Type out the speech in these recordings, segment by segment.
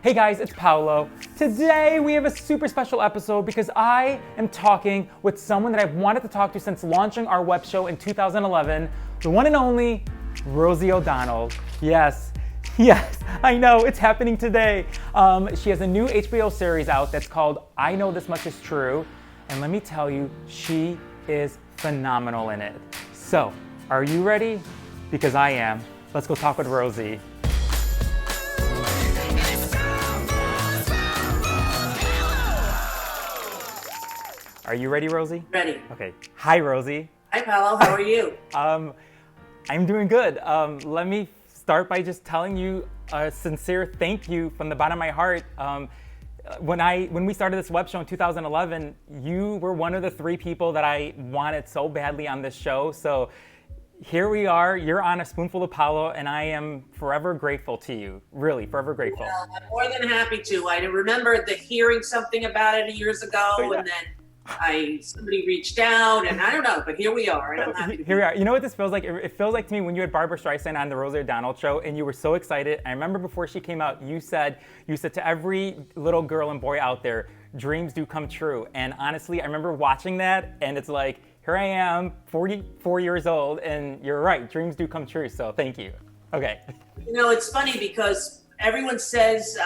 Hey guys, it's Paolo. Today we have a super special episode because I am talking with someone that I've wanted to talk to since launching our web show in 2011, the one and only Rosie O'Donnell. Yes, I know, it's happening today. She has a new HBO series out that's called I Know This Much Is True, and let me tell you, she is phenomenal in it. So, are you ready? Because I am. Let's go talk with Rosie. Are you ready, Rosie? Ready. Okay. Hi, Rosie. Hi, Paolo. How are you? I'm doing good. Let me start by just telling you a sincere thank you from the bottom of my heart. When we started this web show in 2011, you were one of the 3 people that I wanted so badly on this show. So here we are. You're on A Spoonful of Paolo, and I am forever grateful to you. Really, forever grateful. Well, I'm more than happy to. I remember hearing something about it years ago, and then somebody reached out, and I don't know, but here we are, and I'm happy to Here we are. You know what this feels like? It feels like to me when you had Barbara Streisand on the Rosie O'Donnell Show, and you were so excited. I remember before she came out, you said to every little girl and boy out there, dreams do come true. And honestly, I remember watching that, and it's like, here I am, 44 years old, and you're right, dreams do come true. So thank you. Okay. You know, it's funny because everyone says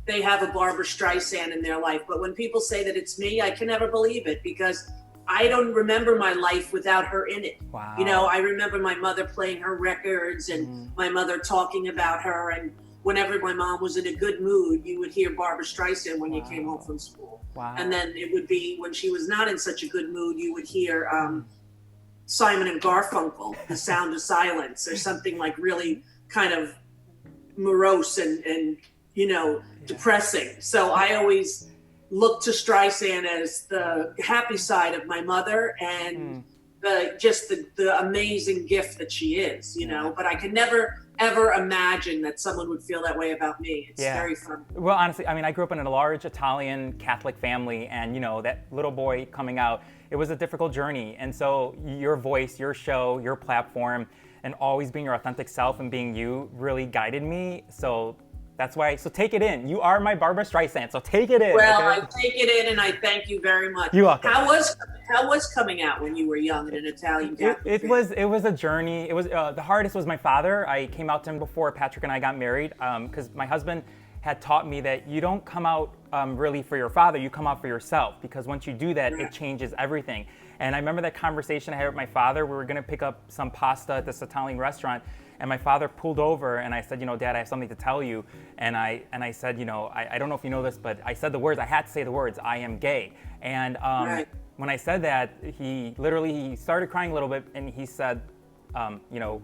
they have a Barbara Streisand in their life, but when people say that it's me, I can never believe it because I don't remember my life without her in it. Wow. You know, I remember my mother playing her records and my mother talking about her, and whenever my mom was in a good mood, you would hear Barbara Streisand when you came home from school. Wow. And then it would be when she was not in such a good mood, you would hear Simon and Garfunkel, The Sound of Silence, or something like really kind of morose and you know, depressing. So I always look to Streisand as the happy side of my mother and the amazing gift that she is, you know, but I can never ever imagine that someone would feel that way about me. It's very fun. Well, honestly, I mean, I grew up in a large Italian Catholic family, and you know, that little boy coming out, it was a difficult journey. And so your voice, your show, your platform, and always being your authentic self and being you really guided me. So that's why, so take it in. You are my Barbara Streisand, so take it in. Well, okay? I take it in, and I thank you very much. You're welcome. How was coming out when you were young in an Italian Catholic It was a journey. It was the hardest was my father. I came out to him before Patrick and I got married because my husband had taught me that you don't come out really for your father, you come out for yourself, because once you do that, it changes everything. And I remember that conversation I had with my father. We were going to pick up some pasta at this Italian restaurant, and my father pulled over, and I said, you know, Dad, I have something to tell you. And I said, you know, I don't know if you know this, but I said the words, I had to say the words, I am gay. And when I said that, he started crying a little bit, and he said, you know,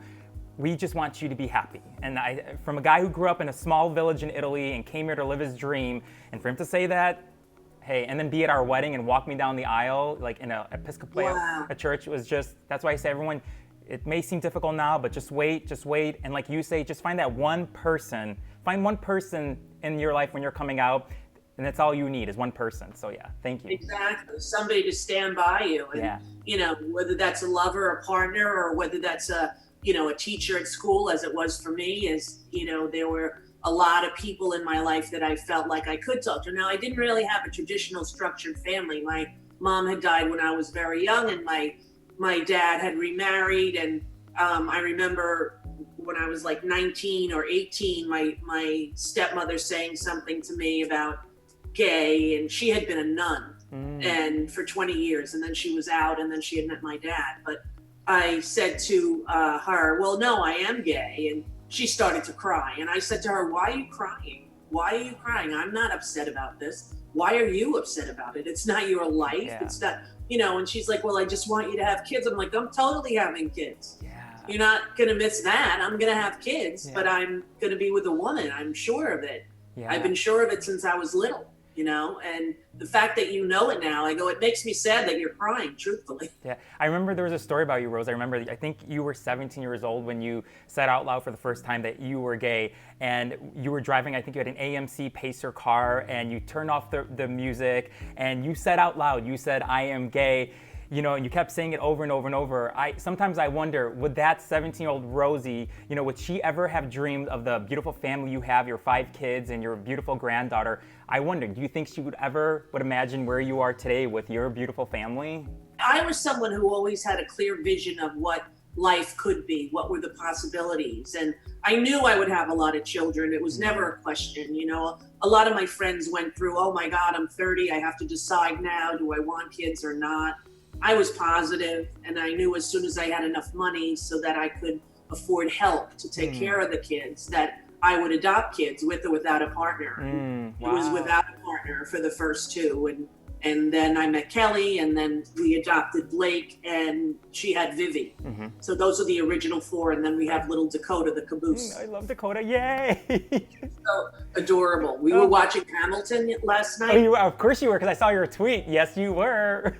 we just want you to be happy. And from a guy who grew up in a small village in Italy and came here to live his dream, and for him to say that, hey, and then be at our wedding and walk me down the aisle, like in an Episcopal a church, it was just, that's why I say everyone, it may seem difficult now, but just wait. And like you say, just find one person in your life when you're coming out, and that's all you need is one person. So yeah, thank you. Exactly. Somebody to stand by you. And, you know, whether that's a lover, a partner, or whether that's a teacher at school, as it was for me, is, you know, there were a lot of people in my life that I felt like I could talk to. Now, I didn't really have a traditional structured family. My mom had died when I was very young, and my dad had remarried. And I remember when I was like 19 or 18, my stepmother saying something to me about gay, and she had been a nun and for 20 years, and then she was out, and then she had met my dad. But I said to her, well, no, I am gay. And she started to cry. And I said to her, why are you crying? Why are you crying? I'm not upset about this. Why are you upset about it? It's not your life. Yeah. It's not, you know, and she's like, well, I just want you to have kids. I'm like, I'm totally having kids. Yeah. You're not going to miss that. I'm going to have kids, but I'm going to be with a woman. I'm sure of it. Yeah. I've been sure of it since I was little. You know, and the fact that you know it now, I go, it makes me sad that you're crying, truthfully. Yeah, I remember there was a story about you, Rose. I think you were 17 years old when you said out loud for the first time that you were gay, and you were driving, I think you had an AMC Pacer car, and you turned off the music, and you said out loud, you said, I am gay. and you kept saying it over and over and over. Sometimes I wonder, would that 17-year-old Rosie, would she ever have dreamed of the beautiful family you have, your 5 kids and your beautiful granddaughter? I wonder, do you think she would imagine where you are today with your beautiful family? I was someone who always had a clear vision of what life could be, what were the possibilities. And I knew I would have a lot of children. It was never a question, A lot of my friends went through, oh my God, I'm 30, I have to decide now, do I want kids or not? I was positive, and I knew as soon as I had enough money so that I could afford help to take care of the kids, that I would adopt kids with or without a partner. Wow. It was without a partner for the first 2. And then I met Kelly, and then we adopted Blake, and she had Vivi. So those are the original 4, and then we have little Dakota, the caboose. I love Dakota, yay! So adorable. We were watching Hamilton last night. Of course you were, because I saw your tweet. Yes, you were.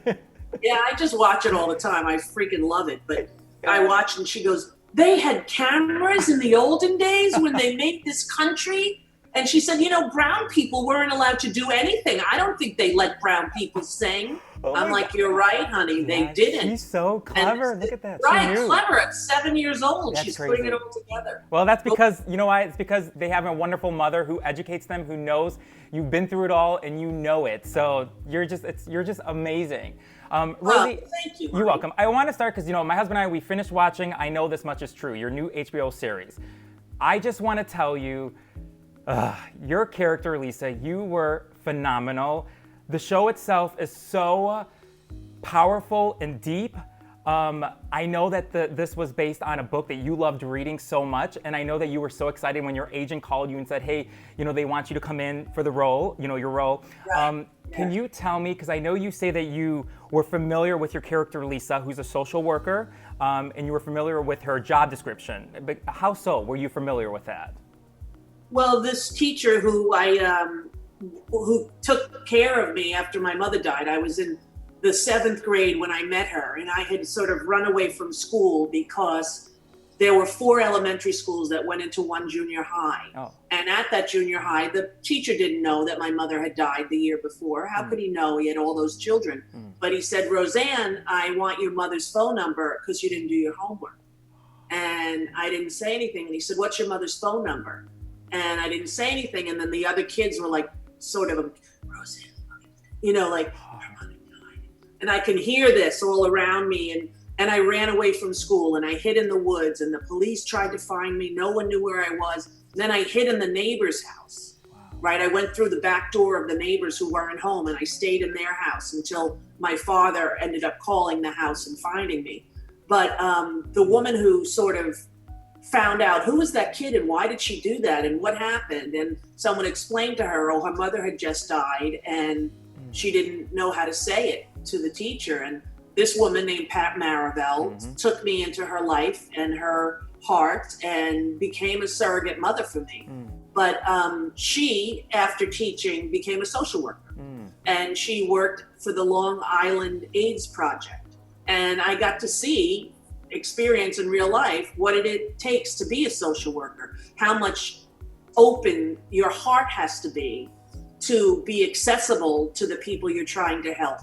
Yeah, I just watch it all the time. I freaking love it. But I watched, and she goes, they had cameras in the olden days when they made this country. And she said, brown people weren't allowed to do anything. I don't think they let brown people sing. I'm like, you're right, honey. They didn't. She's so clever. Look at that. Right, clever. At 7 years old, That's she's crazy. putting it all together. Well, that's because, you know why? It's because they have a wonderful mother who educates them, who knows you've been through it all and you know it. So you're just amazing. Rosie, thank you. You're welcome. I want to start because, my husband and I, we finished watching I Know This Much Is True, your new HBO series. I just want to tell you, your character, Lisa, you were phenomenal. The show itself is so powerful and deep. I know that this was based on a book that you loved reading so much, and I know that you were so excited when your agent called you and said, hey, they want you to come in for the role, your role. Right. Can you tell me, because I know you say that you were familiar with your character, Lisa, who's a social worker, and you were familiar with her job description, but how so? Were you familiar with that? Well, this teacher who who took care of me after my mother died, I was in the 7th grade when I met her, and I had sort of run away from school because there were 4 elementary schools that went into one junior high. Oh. And at that junior high, the teacher didn't know that my mother had died the year before. How could he know? He had all those children. But he said, Roseanne, I want your mother's phone number because you didn't do your homework. And I didn't say anything. And he said, what's your mother's phone number? And I didn't say anything. And then the other kids were like, sort of, Roseanne, like, her mother died. And I can hear this all around me. And I ran away from school, and I hid in the woods, and the police tried to find me. No one knew where I was. And then I hid in the neighbor's house, right? I went through the back door of the neighbors who weren't home, and I stayed in their house until my father ended up calling the house and finding me. But the woman who sort of found out who was that kid and why did she do that and what happened, and someone explained to her, her mother had just died and she didn't know how to say it to the teacher. And this woman named Pat Maribel took me into her life and her heart and became a surrogate mother for me. But she, after teaching, became a social worker. And she worked for the Long Island AIDS Project. And I got to experience in real life what it takes to be a social worker, how much open your heart has to be accessible to the people you're trying to help.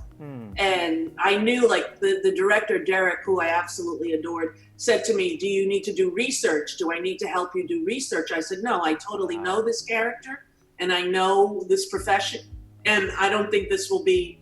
And I knew, like, the director, Derek, who I absolutely adored, said to me, do you need to do research? Do I need to help you do research? I said, no, I totally know this character and I know this profession, and I don't think this will be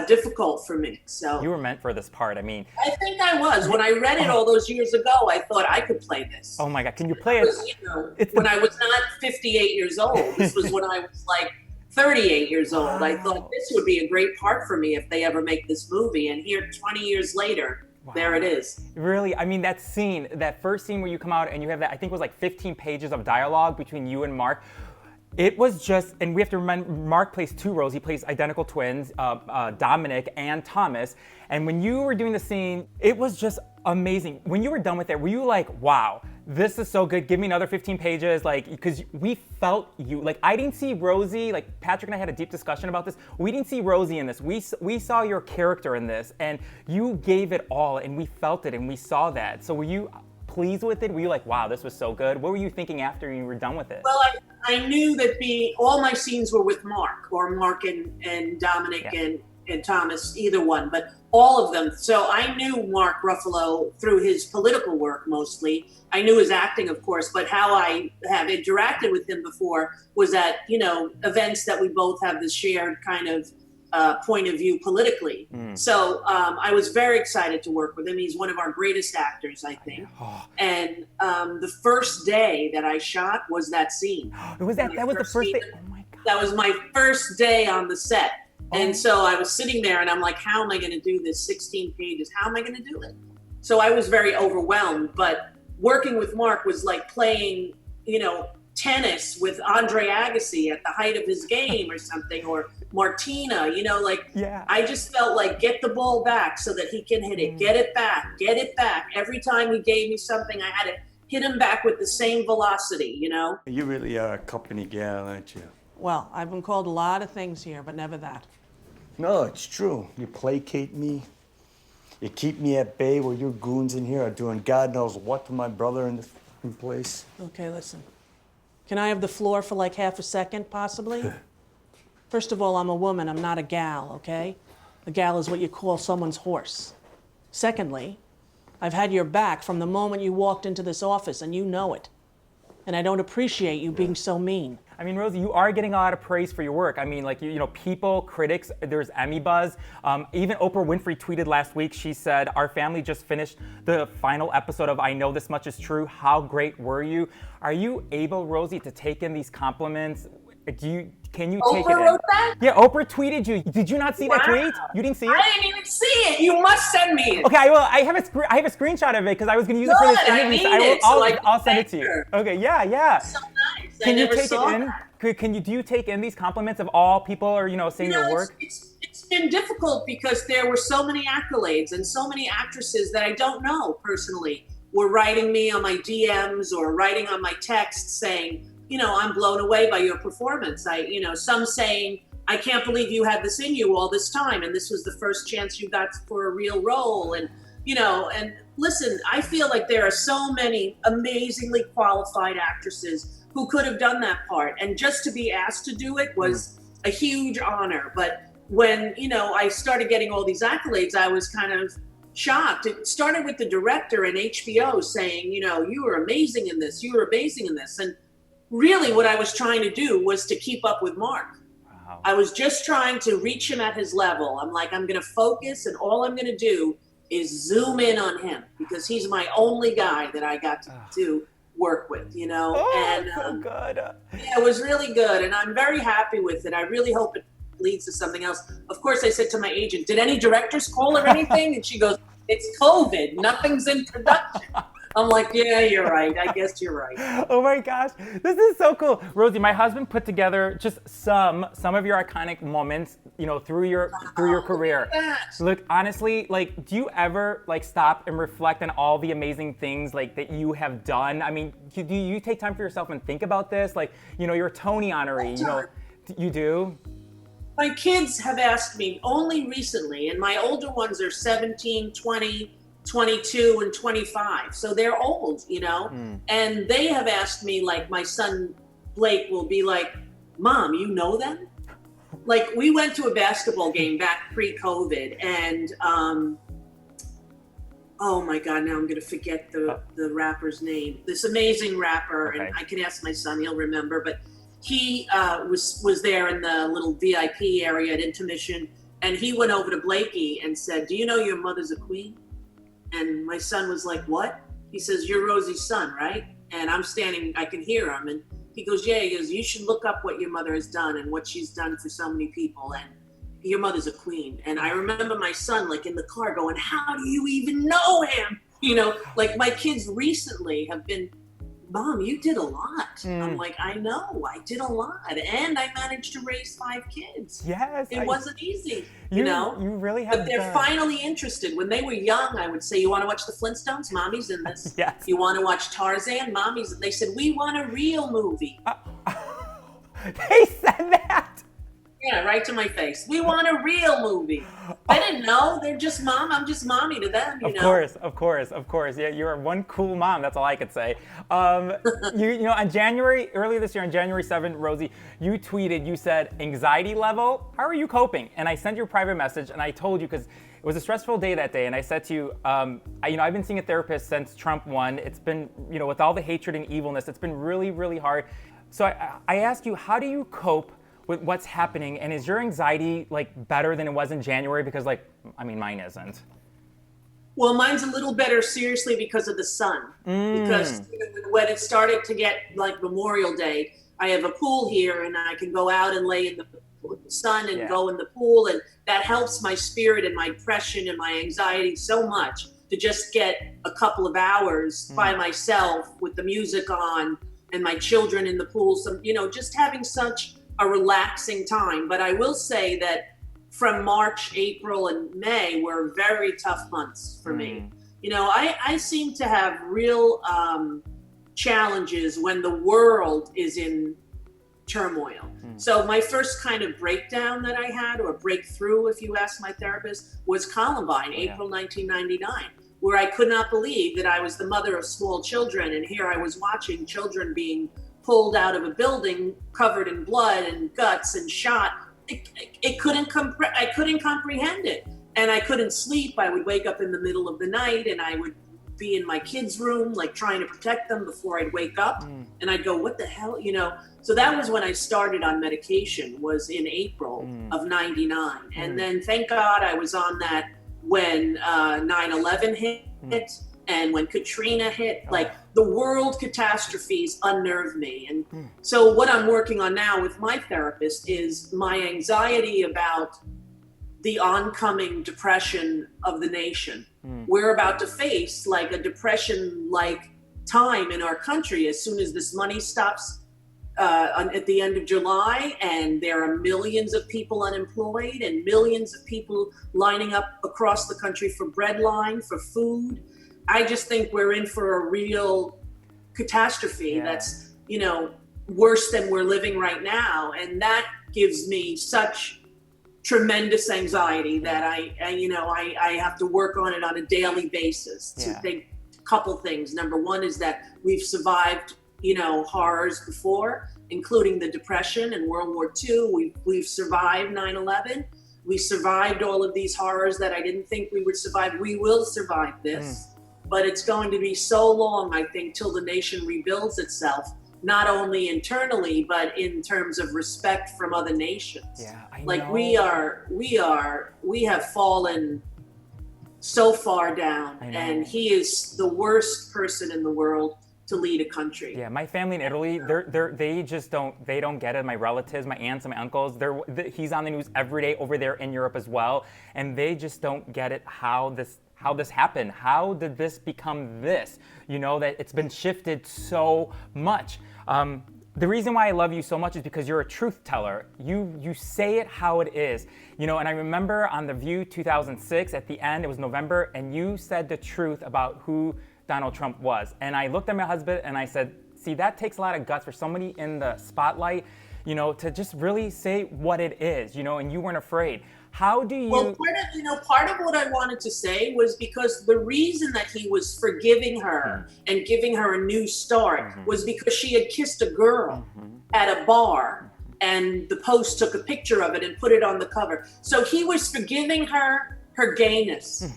difficult for me. So you were meant for this part. I mean, I think I was. When I read it all those years ago, I thought I could play this. Oh my God, can you play it? When I was not 58 years old, this was when I was like 38 years old. Wow. I thought this would be a great part for me if they ever make this movie. And here, 20 years later, there it is. Really? I mean, that scene, that first scene where you come out and you have that, I think it was like 15 pages of dialogue between you and Mark. It was just, and we have to remember, Mark plays 2 roles. He plays identical twins, Dominic and Thomas. And when you were doing the scene, it was just amazing. When you were done with it, were you like, wow, this is so good. Give me another 15 pages. Like, because we felt you. Like, I didn't see Rosie. Like, Patrick and I had a deep discussion about this. We didn't see Rosie in this. We saw your character in this, and you gave it all, and we felt it, and we saw that. So were you pleased with it? Were you like, wow, this was so good? What were you thinking after you were done with it? Well, I knew that all my scenes were with Mark, or Mark and Dominic, and Thomas, either one, but all of them. So I knew Mark Ruffalo through his political work mostly. I knew his acting, of course, but how I have interacted with him before was at, events that we both have this shared kind of point of view politically. So I was very excited to work with him. He's one of our greatest actors, I think. And the first day that I shot was that scene. That was the first day? Oh my God. That was my first day on the set. And so I was sitting there and I'm like, how am I going to do this 16 pages? How am I going to do it? So I was very overwhelmed, but working with Mark was like playing, tennis with Andre Agassi at the height of his game or something, or Martina, I just felt like get the ball back so that he can hit it, get it back. Every time he gave me something, I had to hit him back with the same velocity, You really are a company gal, aren't you? Well, I've been called a lot of things here, but never that. No, it's true. You placate me. You keep me at bay while your goons in here are doing God knows what to my brother in this fucking place. Okay, listen. Can I have the floor for like half a second, possibly? First of all, I'm a woman, I'm not a gal, okay? A gal is what you call someone's horse. Secondly, I've had your back from the moment you walked into this office, and you know it. And I don't appreciate you being so mean. I mean, Rosie, you are getting a lot of praise for your work. I mean, like, people, critics, there's Emmy buzz. Even Oprah Winfrey tweeted last week, she said, our family just finished the final episode of I Know This Much Is True. How great were you? Are you able, Rosie, to take in these compliments? Can you take it in? Oprah wrote that? Yeah, Oprah tweeted you. Did you not see that tweet? You didn't see it? I didn't even see it. You must send me it. Okay, I have a screenshot of it because I was going to use it for this interview. I'll send it to you. Okay, yeah. So nice. Can you take it in? Do you take in these compliments of all people or saying your work? It's been difficult because there were so many accolades and so many actresses that I don't know personally were writing me on my DMs or writing on my text saying, I'm blown away by your performance. Some saying, I can't believe you had this in you all this time, and this was the first chance you got for a real role. And listen, I feel like there are so many amazingly qualified actresses who could have done that part, and just to be asked to do it was a huge honor. But when I started getting all these accolades, I was kind of shocked. It started with the director and HBO saying, you were amazing in this, and really what I was trying to do was to keep up with Mark. Wow. I was just trying to reach him at his level. I'm like, I'm going to focus, and all I'm going to do is zoom in on him because he's my only guy that I got to work with, So good. Yeah, it was really good, and I'm very happy with it. I really hope it leads to something else. Of course, I said to my agent, did any directors call or anything? And she goes, it's COVID. Nothing's in production. I'm like, yeah, you're right. I guess you're right. Oh my gosh, this is so cool, Rosie. My husband put together just some of your iconic moments, through your career. Look, honestly, like, do you ever stop and reflect on all the amazing things that you have done? I mean, do you take time for yourself and think about this? You're a Tony honoree. You do. My kids have asked me only recently, and my older ones are 17, 20. 22 and 25, so they're old, and they have asked me, like my son Blake will be like, Mom, you know them? Like, we went to a basketball game back pre-COVID, and oh my God, now I'm gonna forget the rapper's name. This amazing rapper, okay. And I can ask my son, he'll remember, but he was there in the little VIP area at intermission, and he went over to Blakey and said, do you know your mother's a queen? And my son was like, what? He says, you're Rosie's son, right? And I'm standing, I can hear him. And he goes, yeah, he goes, you should look up what your mother has done and what she's done for so many people. And your mother's a queen. And I remember my son, in the car going, how do you even know him? My kids recently have been, Mom, you did a lot. I'm like, I know, I did a lot. And I managed to raise 5 kids. Yes. It wasn't easy, You really have. But they're finally interested. When they were young, I would say, you want to watch the Flintstones? Mommy's in this. Yes. You want to watch Tarzan? Mommy's. They said, we want a real movie. They said that? Yeah, right to my face. We want a real movie. I didn't know. They're just mom. I'm just mommy to them, Of course, of course, of course. Yeah, you're one cool mom. That's all I could say. You know, earlier this year, on January 7th, Rosie, you tweeted, you said, anxiety level, how are you coping? And I sent you a private message, and I told you, because it was a stressful day that day, and I said to you, I've been seeing a therapist since Trump won. It's been, with all the hatred and evilness, it's been really, really hard. So I asked you, how do you cope with what's happening, and is your anxiety better than it was in January? Because mine isn't. Well, mine's a little better, seriously, because of the sun. Because when it started to get like Memorial Day, I have a pool here, and I can go out and lay in the sun and go in the pool, and that helps my spirit and my depression and my anxiety so much to just get a couple of hours by myself with the music on and my children in the pool. So, just having such a relaxing time. But I will say that from March, April, and May were very tough months for me. I seem to have real challenges when the world is in turmoil. So my first kind of breakdown that I had, or breakthrough, if you ask my therapist, was Columbine, April 1999, where I could not believe that I was the mother of small children, and here I was watching children being pulled out of a building covered in blood and guts and shot. I couldn't comprehend it, and I couldn't sleep. I would wake up in the middle of the night, and I would be in my kids' room, trying to protect them before I'd wake up, and I'd go, "What the hell?" So that was when I started on medication. Was in April of '99, and then thank God I was on that when 9/11 hit. And when Katrina hit, the world catastrophes unnerved me. And so what I'm working on now with my therapist is my anxiety about the oncoming depression of the nation. We're about to face a depression-like time in our country as soon as this money stops at the end of July, and there are millions of people unemployed and millions of people lining up across the country for breadline, for food. I just think we're in for a real catastrophe that's, worse than we're living right now. And that gives me such tremendous anxiety that I have to work on it on a daily basis to think a couple things. Number one is that we've survived, horrors before, including the Depression and World War II. We've survived 9/11. We survived all of these horrors that I didn't think we would survive. We will survive this. But it's going to be so long, I think, till the nation rebuilds itself, not only internally, but in terms of respect from other nations. Yeah, I know. We have fallen so far down, and he is the worst person in the world to lead a country. Yeah, my family in Italy, they don't get it. My relatives, my aunts and my uncles, he's on the news every day over there in Europe as well, and they just don't get it how this happened. How did this become this? That it's been shifted so much. The reason why I love you so much is because you're a truth teller. You say it how it is. And I remember on The View 2006, at the end, it was November, and you said the truth about who Donald Trump was. And I looked at my husband and I said, see, that takes a lot of guts for somebody in the spotlight, to just really say what it is, and you weren't afraid. How do you? Well, part of what I wanted to say was because the reason that he was forgiving her and giving her a new start was because she had kissed a girl at a bar, and the Post took a picture of it and put it on the cover. So he was forgiving her gayness.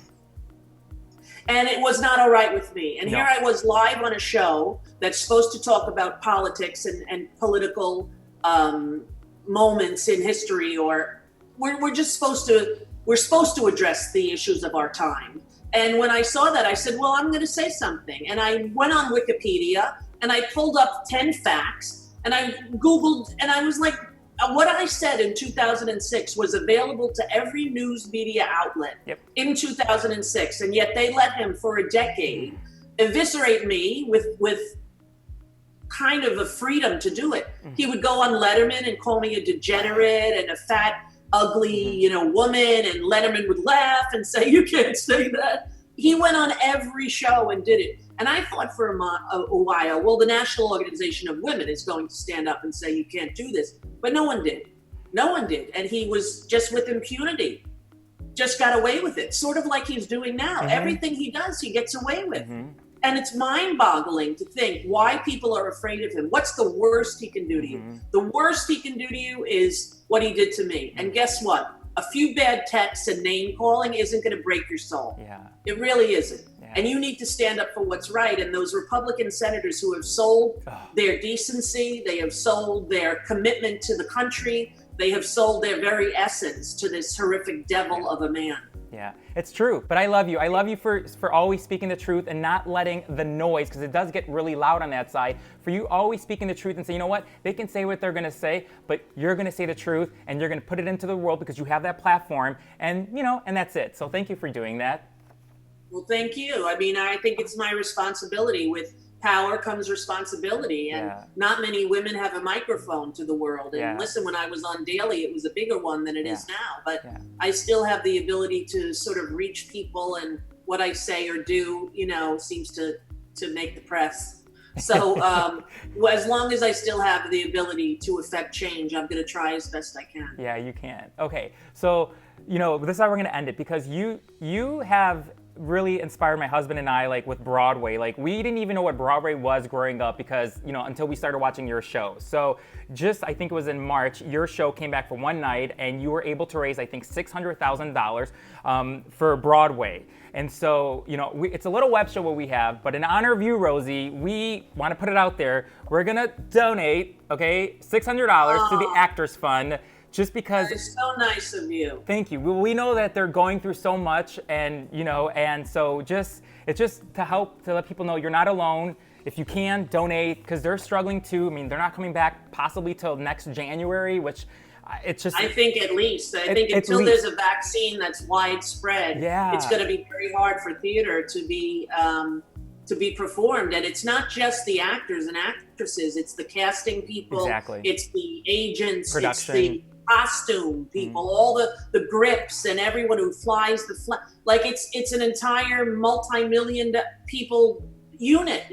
And it was not all right with me. And here I was live on a show that's supposed to talk about politics and political moments in history, or we're supposed to address the issues of our time. And when I saw that, I said, well, I'm going to say something. And I went on Wikipedia and I pulled up 10 facts and I Googled, and I was like, what I said in 2006 was available to every news media outlet in 2006. And yet they let him for a decade eviscerate me with kind of a freedom to do it. He would go on Letterman and call me a degenerate and a fat, ugly, woman, and Letterman would laugh and say, you can't say that. He went on every show and did it. And I thought for a while, well, the National Organization of Women is going to stand up and say, you can't do this. But no one did. No one did. And he was just with impunity, just got away with it. Sort of like he's doing now. Everything he does, he gets away with. And it's mind-boggling to think why people are afraid of him. What's the worst he can do to you? The worst he can do to you is what he did to me. And guess what? A few bad texts and name calling isn't going to break your soul. It really isn't. And you need to stand up for what's right. And those Republican senators who have sold their decency, they have sold their commitment to the country, they have sold their very essence to this horrific devil of a man. Yeah, it's true. But I love you. I love you for always speaking the truth and not letting the noise, because it does get really loud on that side, for you always speaking the truth and say, you know what, they can say what they're going to say, but you're going to say the truth and you're going to put it into the world because you have that platform, and and that's it. So thank you for doing that. Well, thank you. I mean, I think it's my responsibility. With power comes responsibility, and not many women have a microphone to the world. And listen, when I was on Daily, it was a bigger one than it is now, but I still have the ability to sort of reach people, and what I say or do, seems to make the press. So as long as I still have the ability to affect change, I'm going to try as best I can. Yeah, you can. Okay, so this is how we're going to end it, because you have really inspired my husband and I, like with Broadway. Like, we didn't even know what Broadway was growing up, because until we started watching your show. So I think it was in March, your show came back for one night and you were able to raise, I think, $600,000 for Broadway. And so it's a little web show what we have, but in honor of you, Rosie, we want to put it out there. We're gonna donate $600 to the Actors Fund, just because. It's so nice of you. Thank you. We know that they're going through so much, and and so it's just to help, to let people know you're not alone. If you can, donate, because they're struggling too. I mean, they're not coming back possibly till next January, which it's just. I think at least. I think until there's a vaccine that's widespread, it's going to be very hard for theater to be performed. And it's not just the actors and actresses; it's the casting people, it's the agents, production. It's the costume people, all the grips, and everyone who flies the like it's an entire multi-million people unit.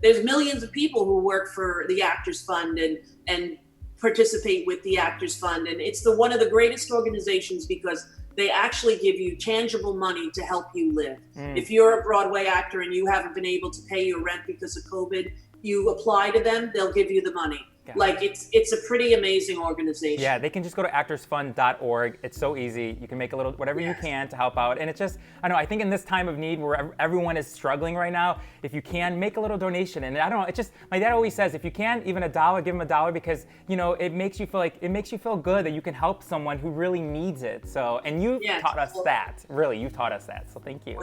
There's millions of people who work for the Actors Fund and participate with the Actors Fund, and it's one of the greatest organizations because they actually give you tangible money to help you live. If you're a Broadway actor and you haven't been able to pay your rent because of COVID, you apply to them, they'll give you the money. Like, it's a pretty amazing organization. Yeah, they can just go to actorsfund.org. It's so easy. You can make a little, whatever you can to help out. And it's just, I think in this time of need where everyone is struggling right now, if you can, make a little donation. And I don't know, it's just, my dad always says, if you can, even $1, give them $1, because, it makes you feel good that you can help someone who really needs it. So, and you taught us that. Really, you taught us that. So thank you.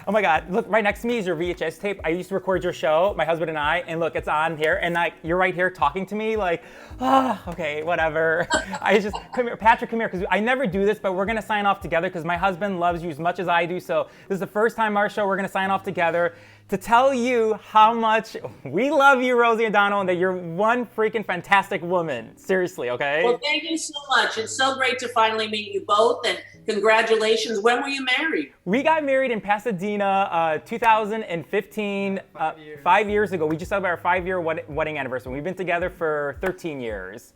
Oh my God, look, right next to me is your VHS tape. I used to record your show, my husband and I, and look, it's on here, and you're right here talking to me, like, okay, whatever. Come here, Patrick, come here, because I never do this, but we're gonna sign off together, because my husband loves you as much as I do, so this is the first time our show, we're gonna sign off together to tell you how much we love you, Rosie O'Donnell, and that you're one freaking fantastic woman. Seriously, okay? Well, thank you so much. It's so great to finally meet you both, and congratulations. When were you married? We got married in Pasadena, 2015, 5 years ago. We just celebrated our 5-year wedding anniversary. We've been together for 13 years.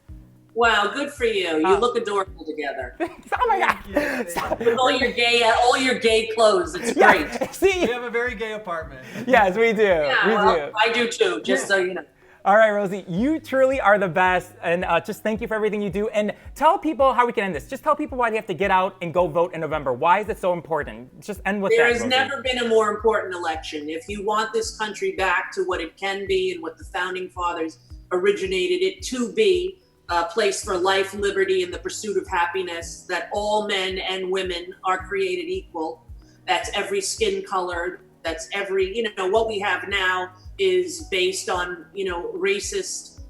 Wow, good for you. You look adorable together. Oh my God! Stop. With all your gay clothes, it's great. See, we have a very gay apartment. Yes, we do. Yeah, I do too. Just so you know. All right, Rosie, you truly are the best, and just thank you for everything you do. And tell people how we can end this. Just tell people why they have to get out and go vote in November. Why is it so important? Just end with that, There has Rosie. never been a more important election. If you want this country back to what it can be and what the founding fathers originated it to be, a place for life, liberty, and the pursuit of happiness, that all men and women are created equal. That's every skin color. That's every, what we have now is based on, racist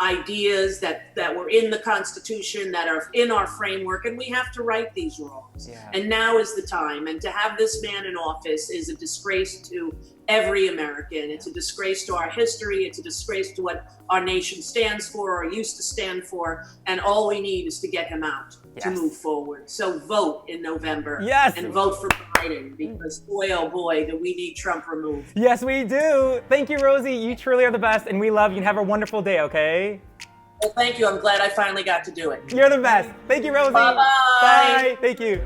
ideas that were in the Constitution, that are in our framework, and we have to right these wrongs. Yeah. And now is the time. And to have this man in office is a disgrace to every American. It's a disgrace to our history. It's a disgrace to what our nation stands for or used to stand for. And all we need is to get him out to move forward. So vote in November. Yes. And vote for Biden, because boy, oh boy, do we need Trump removed. Yes, we do. Thank you, Rosie. You truly are the best, and we love you, and have a wonderful day, okay? Well, thank you. I'm glad I finally got to do it. You're the best. Thank you, Rosie. Bye-bye. Bye. Thank you.